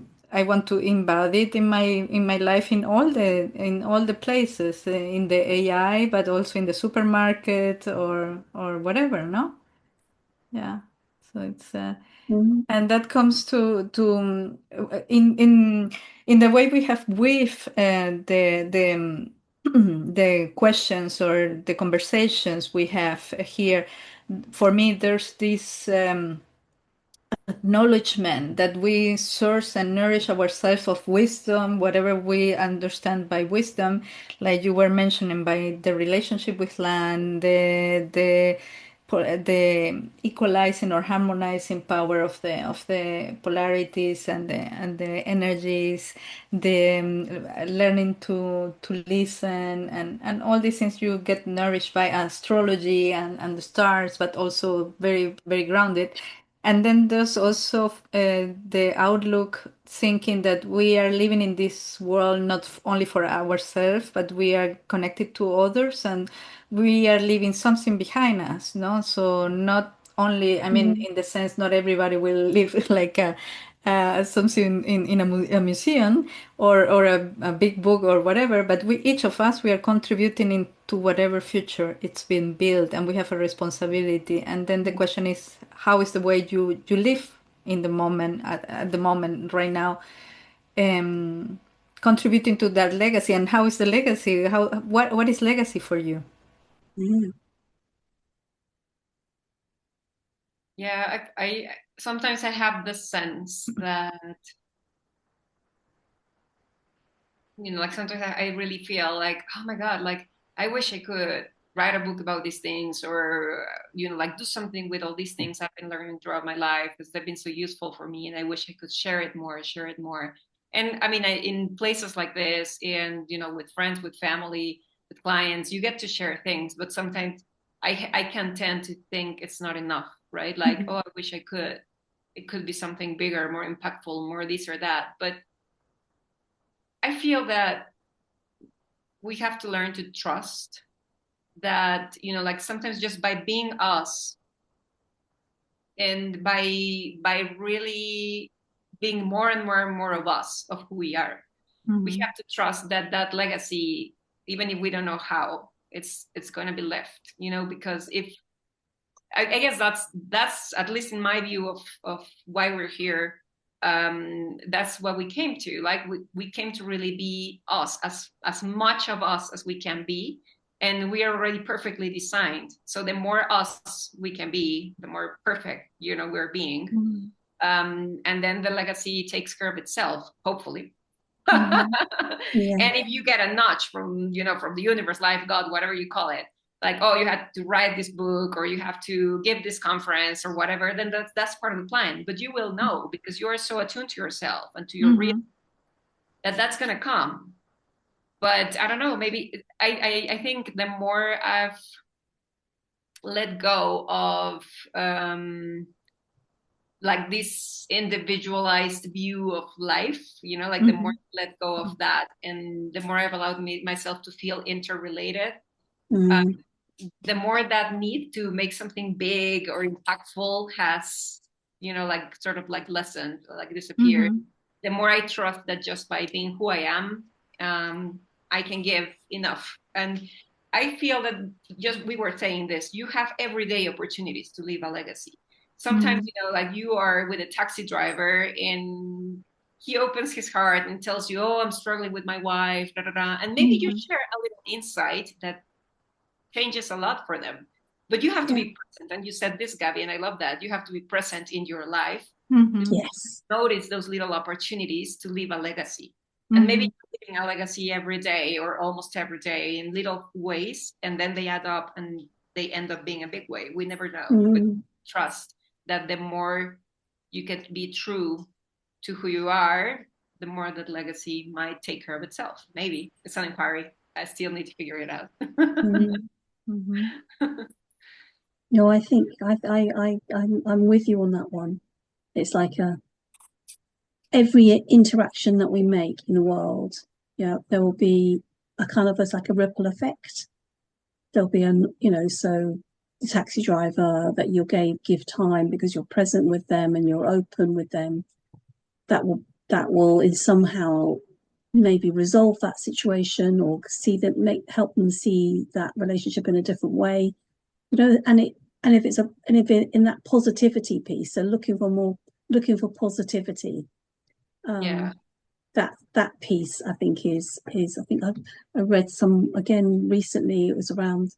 to embody it in my life in all the places in the AI but also in the supermarket or whatever, no? Yeah. So it's and that comes to in the way we have with the questions or the conversations we have here. For me, there's this acknowledgement that we source and nourish ourselves of wisdom, whatever we understand by wisdom, like you were mentioning, by the relationship with land, the equalizing or harmonizing power of the polarities and the energies, the learning to listen and all these things you get nourished by astrology and the stars, but also very very grounded. And then there's also the outlook thinking that we are living in this world not only for ourselves, but we are connected to others and we are leaving something behind us, no? So not only, I mean, in the sense, not everybody will live like something in a museum or a big book or whatever, but we each of us we are contributing into whatever future it's been built, and we have a responsibility. And then the question is, how is the way you live in the moment at the moment right now, um, contributing to that legacy, and how is the legacy? How what is legacy for you? Yeah, I sometimes I have the sense that, like sometimes I really feel like, oh my God, like I wish I could write a book about these things, or like do something with all these things I've been learning throughout my life because they've been so useful for me, and I wish I could share it more, share it more. And I mean, in places like this, and with friends, with family, with clients, you get to share things, but sometimes I can tend to think it's not enough, right? Like, oh, I wish I could. It could be something bigger, more impactful, more this or that, but I feel that we have to learn to trust that, like sometimes just by being us and by really being more and more and more of us, of who we are, we Mm-hmm. have to trust that that legacy, even if we don't know how, it's going to be left, because if I guess that's at least in my view of why we're here. That's what we came to. Like we came to really be us, as much of us as we can be, and we are already perfectly designed. So the more us we can be, the more perfect we're being. Mm-hmm. And then the legacy takes care of itself, hopefully. Mm-hmm. Yeah. And if you get a notch from the universe, life, God, whatever you call it, like, oh, you had to write this book or you have to give this conference or whatever, then that's part of the plan. But you will know because you're so attuned to yourself and to your real, Mm-hmm. that's going to come. But I don't know, maybe I think the more I've let go of like this individualized view of life, like the more Mm-hmm. I let go of that and the more I've allowed myself to feel interrelated, uh, Mm, the more that need to make something big or impactful has, like sort of like lessened, like disappeared. Mm-hmm. The more I trust that just by being who I am, um, I can give enough. And I feel that just we were saying this, you have everyday opportunities to leave a legacy. Sometimes, Mm-hmm. like you are with a taxi driver and he opens his heart and tells you, oh, I'm struggling with my wife, da, da, da. And maybe you Mm-hmm. share a little insight that changes a lot for them. But you have to yeah. be present. And you said this, Gabby, and I love that. You have to be present in your life to Mm-hmm. Yes. notice those little opportunities to leave a legacy. And maybe Mm-hmm. you're living a legacy every day or almost every day in little ways, and then they add up and they end up being a big way. We never know. But Mm. trust that the more you can be true to who you are, the more that legacy might take care of itself. Maybe it's an inquiry. I still need to figure it out. Mm. Mm-hmm. No, I think I'm with you on that one. It's like every interaction that we make in the world, yeah, there will be a kind of, it's like a ripple effect. There'll be so the taxi driver that you'll give time because you're present with them and you're open with them. That will in somehow maybe resolve that situation or help them see that relationship in a different way. And if in that positivity piece, so looking for positivity. Yeah. That piece I think is I think I read some again recently. It was around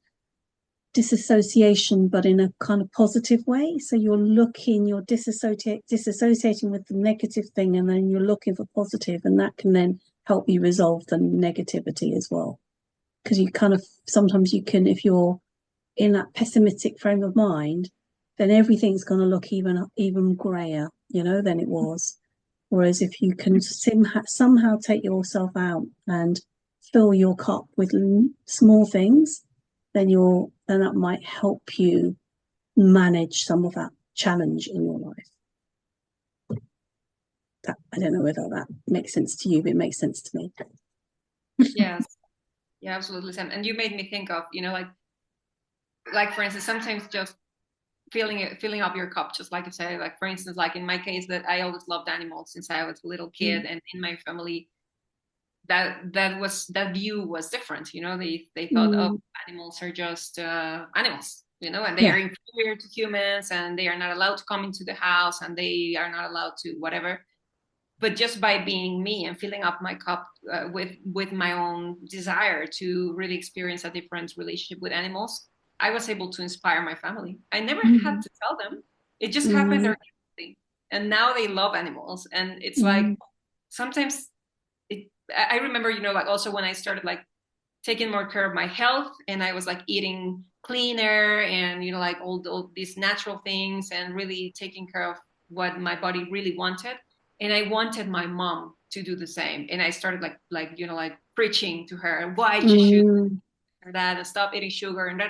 disassociation, but in a kind of positive way. So you're disassociating with the negative thing, and then you're looking for positive, and that can then help you resolve the negativity as well. Because you kind of sometimes you can, if you're in that pessimistic frame of mind, then everything's going to look even grayer, than it was. Whereas if you can somehow take yourself out and fill your cup with small things, then that might help you manage some of that challenge in your life. I don't know whether that makes sense to you, but it makes sense to me. Yes. Yeah, absolutely, Sam. And you made me think of, like for instance, sometimes just filling up your cup, just like you say, like for instance, like in my case, that I always loved animals since I was a little kid, and in my family, that view was different. They thought, oh, animals are just animals, and they are inferior to humans, and they are not allowed to come into the house, and they are not allowed to whatever. But just by being me and filling up my cup with my own desire to really experience a different relationship with animals, I was able to inspire my family. I never had to tell them. It just happened organically. And now they love animals. And it's like sometimes I remember, like also when I started like taking more care of my health, and I was like eating cleaner and, like all these natural things, and really taking care of what my body really wanted. And I wanted my mom to do the same. And I started like preaching to her why she should do that and stop eating sugar and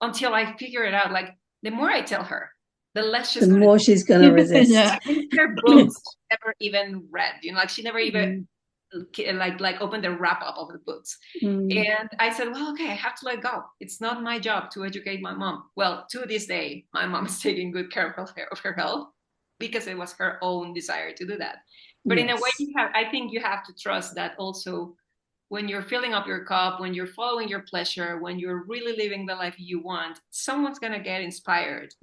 until I figure it out. Like the more I tell her, the less she's the gonna more she's gonna resist. Yeah. Her books she never even read. Like she never even like open the wrap up of the books. And I said, well, okay, I have to let go. It's not my job to educate my mom. Well, to this day, my mom is taking good care of her health because it was her own desire to do that. But in a way, I think you have to trust that also when you're filling up your cup, when you're following your pleasure, when you're really living the life you want, someone's going to get inspired,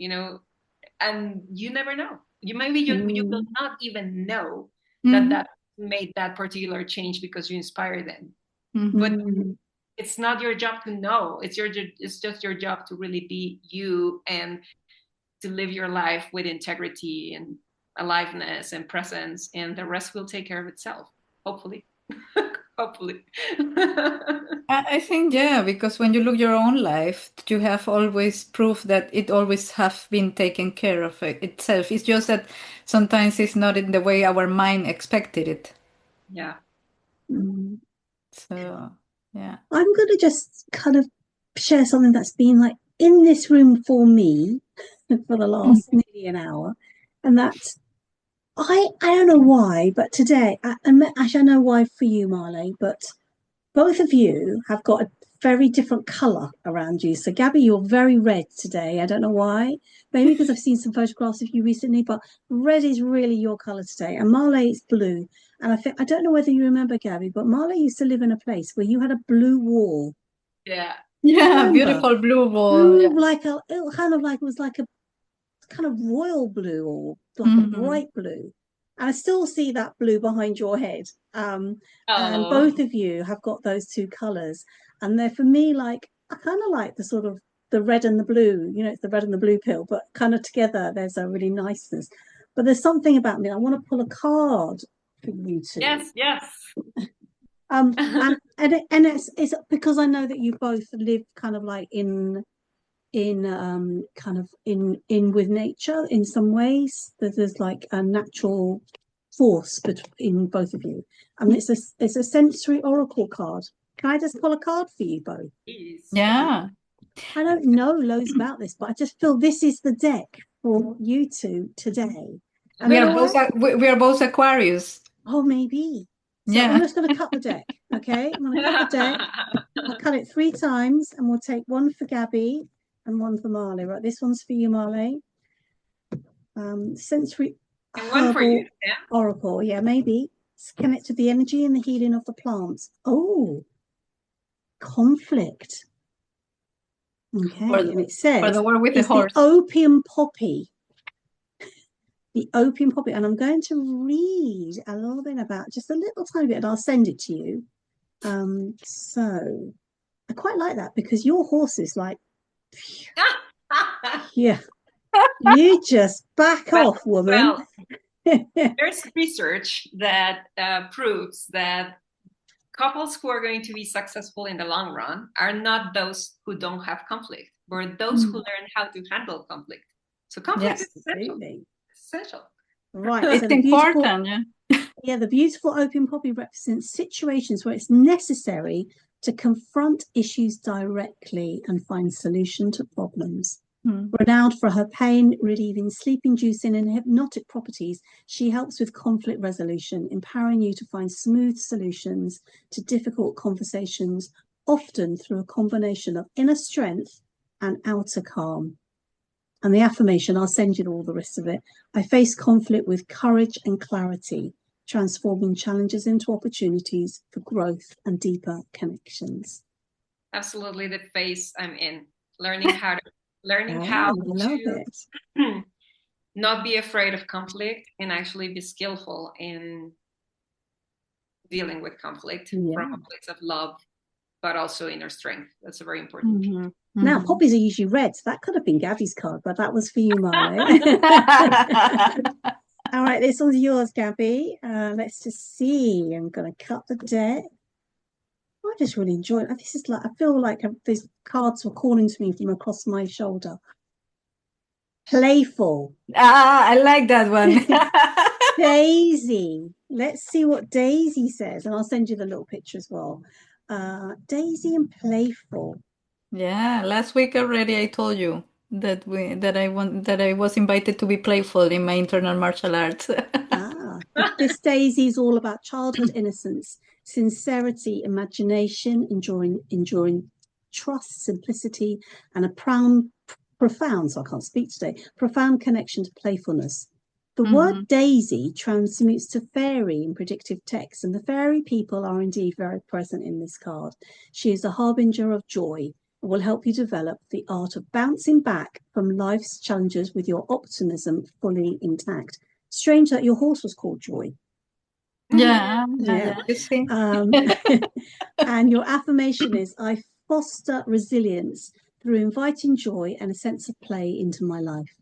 and you never know. You will not even know that made that particular change because you inspired them. But it's not your job to know. It's just your job to really be you and to live your life with integrity and aliveness and presence, and the rest will take care of itself, hopefully. Hopefully. I think, yeah, because when you look your own life, you have always proof that it always have been taken care of itself. It's just that sometimes it's not in the way our mind expected it. Yeah. So, yeah. I'm going to just kind of share something that's been like in this room for me for the last nearly an hour. And that's, I don't know why, but today, actually I know why for you, Marley, but both of you have got a very different colour around you. So Gabby, you're very red today. I don't know why. Maybe because I've seen some photographs of you recently, but red is really your colour today. And Marley is blue. And I don't know whether you remember, Gabby, but Marley used to live in a place where you had a blue wall. Yeah. Yeah, beautiful blue wall. Blue, Yeah. it kind of like, it was like a kind of royal blue or like a bright blue. And I still see that blue behind your head. And both of you have got those two colours. And they're, for me, like, I kind of like the sort of the red and the blue, it's the red and the blue pill, but kind of together there's a really niceness. But there's something about me. I want to pull a card for you two. Yes. And it's because I know that you both live kind of like in in kind of in with nature in some ways. There's like a natural force between both of you, and it's a sensory oracle card. Can I just pull a card for you both? Yeah. I don't know loads about this, but I just feel this is the deck for you two today. We are both Aquarius. Oh, maybe. So Yeah. I'm just going to cut the deck. Okay, I'm going to cut the deck. I'll cut it 3 times, and we'll take one for Gabby and one for Marley. Right, this one's for you, Marley. Sensory and one for you, yeah? oracle. Yeah, maybe. It's connect to the energy and the healing of the plants. Oh, conflict. Okay, and it says the word with the horse. The opium poppy. The opium poppy, and I'm going to read a little bit about just a little tiny bit, and I'll send it to you. So I quite like that because your horse is like, yeah, you just back off, woman. Well, there's research that proves that couples who are going to be successful in the long run are not those who don't have conflict, but those who learn how to handle conflict. So conflict is essential. Right. It's so important, yeah, the beautiful opium poppy represents situations where it's necessary to confront issues directly and find solution to problems. Renowned for her pain-relieving, sleep-inducing and hypnotic properties, she helps with conflict resolution, empowering you to find smooth solutions to difficult conversations, often through a combination of inner strength and outer calm. And the affirmation, I'll send you all the rest of it. I face conflict with courage and clarity, transforming challenges into opportunities for growth and deeper connections. Absolutely the phase I'm in. Learning how to not be afraid of conflict and actually be skillful in dealing with conflict from a place of love, but also inner strength. That's a very important. Now, poppies are usually red. So that could have been Gabby's card, but that was for you, Marley. All right, this one's yours, Gabby. Let's just see. I'm going to cut the deck. I just really enjoy it. This is like, I feel like these cards were calling to me from across my shoulder. Playful. I like that one. Daisy. Let's see what Daisy says, and I'll send you the little picture as well. Daisy and playful. Yeah, last week already I told you that I was invited to be playful in my internal martial arts. This Daisy is all about childhood innocence, sincerity, imagination, enduring trust, simplicity, and a profound, so I can't speak today, profound connection to playfulness. The word daisy transmutes to fairy in predictive text, and the fairy people are indeed very present in this card. She is a harbinger of joy and will help you develop the art of bouncing back from life's challenges with your optimism fully intact. Strange that your horse was called Joy. Yeah. You see. And your affirmation is, I foster resilience through inviting joy and a sense of play into my life.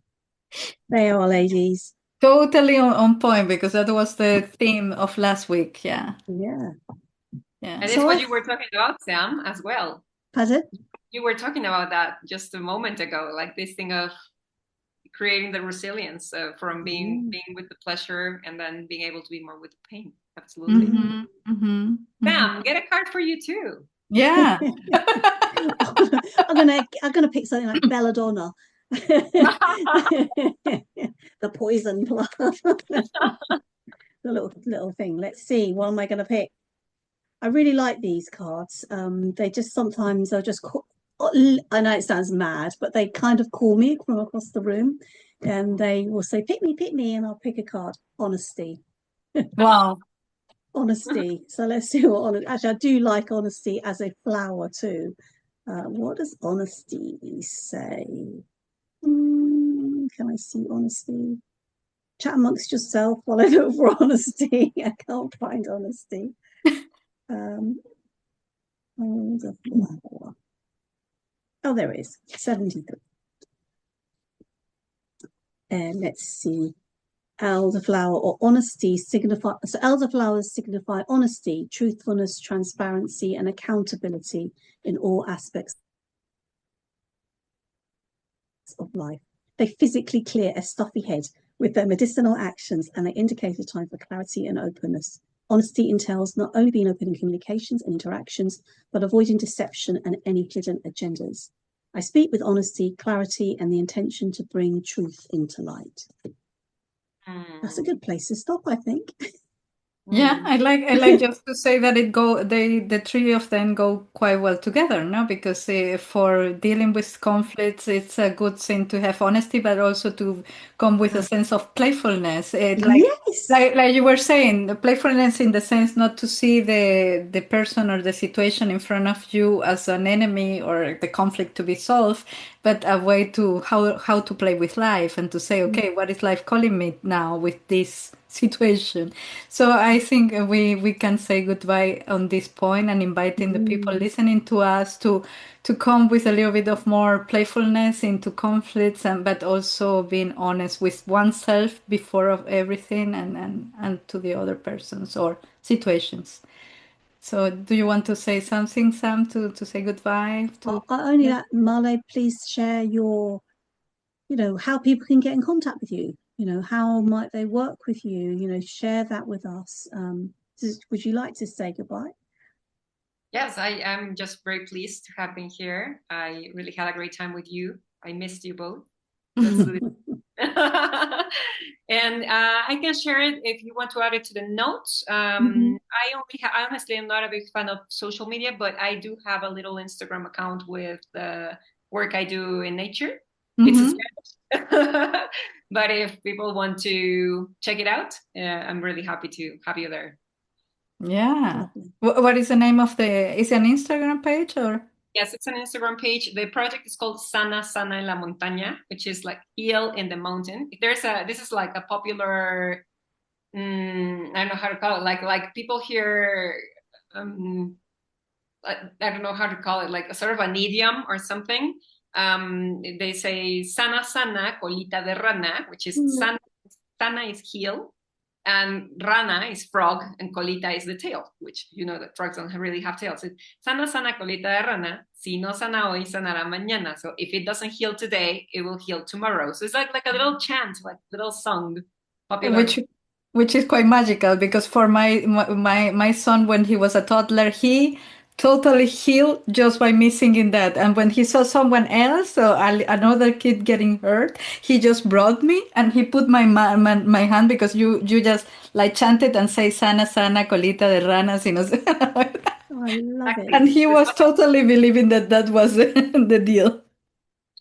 They are, ladies. Totally on point, because that was the theme of last week. Yeah. And it's what you were talking about, Sam, as well. Pardon? You were talking about that just a moment ago, like this thing of creating the resilience from being with the pleasure and then being able to be more with the pain. Absolutely. Sam, get a card for you too. Yeah. I'm gonna pick something like belladonna. The poison plant. The little thing. Let's see, what am I gonna pick? I really like these cards. They just sometimes are just I know it sounds mad, but they kind of call me from across the room, and they will say, pick me, and I'll pick a card. Honesty. Wow. Honesty. So let's see what actually, I do like honesty as a flower too. What does honesty say? Can I see honesty? Chat amongst yourself while I look for honesty. I can't find honesty. The flower. Oh, there it is. 73. And let's see. Elderflower or honesty signify. So elderflowers signify honesty, truthfulness, transparency, and accountability in all aspects of life. They physically clear a stuffy head with their medicinal actions, and they indicate a time for clarity and openness. Honesty entails not only being open in communications and interactions, but avoiding deception and any hidden agendas. I speak with honesty, clarity, and the intention to bring truth into light. That's a good place to stop, I think. Yeah, I like just to say that the three of them go quite well together, no? Because for dealing with conflicts, it's a good thing to have honesty, but also to come with a sense of playfulness. Yes. Like you were saying, the playfulness in the sense not to see the person or the situation in front of you as an enemy or the conflict to be solved, but a way to how to play with life and to say, okay, what is life calling me now with this situation? So I think we can say goodbye on this point and inviting the people listening to us to come with a little bit of more playfulness into conflicts, and but also being honest with oneself before of everything and to the other persons or situations. So do you want to say something, Sam, to say goodbye to? Only that, Marley, please share your, how people can get in contact with you. How might they work with you? Share that with us. Would you like to say goodbye? Yes, I am just very pleased to have been here. I really had a great time with you. I missed you both. And I can share it if you want to add it to the notes. I honestly am not a big fan of social media, but I do have a little Instagram account with the work I do in nature. It's in Spanish. But if people want to check it out, I'm really happy to have you there. Yeah. What is the name of is it an Instagram page or? Yes, it's an Instagram page. The project is called Sana Sana en la Montaña, which is like heal in the mountain. This is like a popular, I don't know how to call it. Like people here, I don't know how to call it, like a sort of an idiom or something. They say Sana Sana colita de rana, which is sana is heal, and rana is frog, and colita is the tail, which that frogs don't really have tails. It's sana sana colita de rana, si no sana hoy, sanará mañana. So if it doesn't heal today, it will heal tomorrow. So it's like a little chant, like little song, popular. Which is quite magical, because for my son, when he was a toddler, he totally healed just by me singing that. And when he saw someone else, another kid getting hurt, he just brought me and he put my hand, because you just like chanted and say sana sana colita de ranas, I love it. And he was totally believing that was the deal.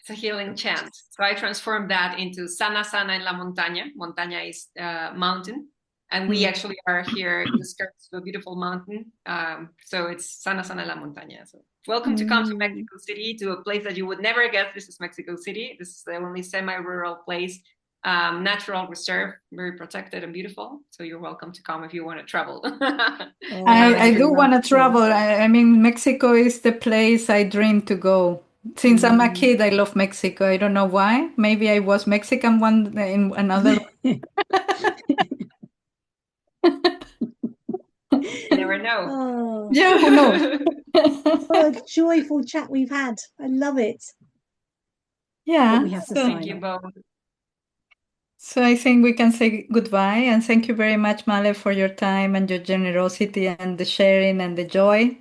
It's a healing chant. So I transformed that into Sana Sana en la Montaña. Montaña is mountain. And we actually are here in the skirts of a beautiful mountain. So it's Sana Sana en la Montaña. So welcome to come to Mexico City, to a place that you would never guess this is Mexico City. This is the only semi-rural place, natural reserve, very protected and beautiful. So you're welcome to come if you want to travel. I do want to travel. I mean, Mexico is the place I dream to go. Since I'm a kid, I love Mexico. I don't know why. Maybe I was Mexican one in another. Never know. Oh. Yeah, who knows? What a joyful chat we've had. I love it. Yeah. But we have to Thank you off. both. So I think we can say goodbye, and thank you very much, Male, for your time and your generosity and the sharing and the joy.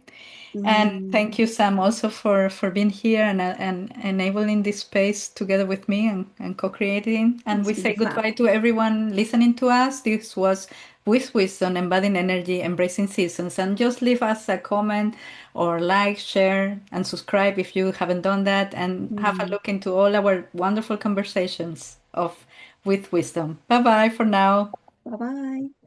And thank you, Sam, also for being here and enabling this space together with me and co-creating. And we say goodbye to everyone listening to us. This was With Wisdom, Embodying Energy, Embracing Seasons. And just leave us a comment or like, share, and subscribe if you haven't done that. And have a look into all our wonderful conversations of With Wisdom. Bye-bye for now. Bye-bye.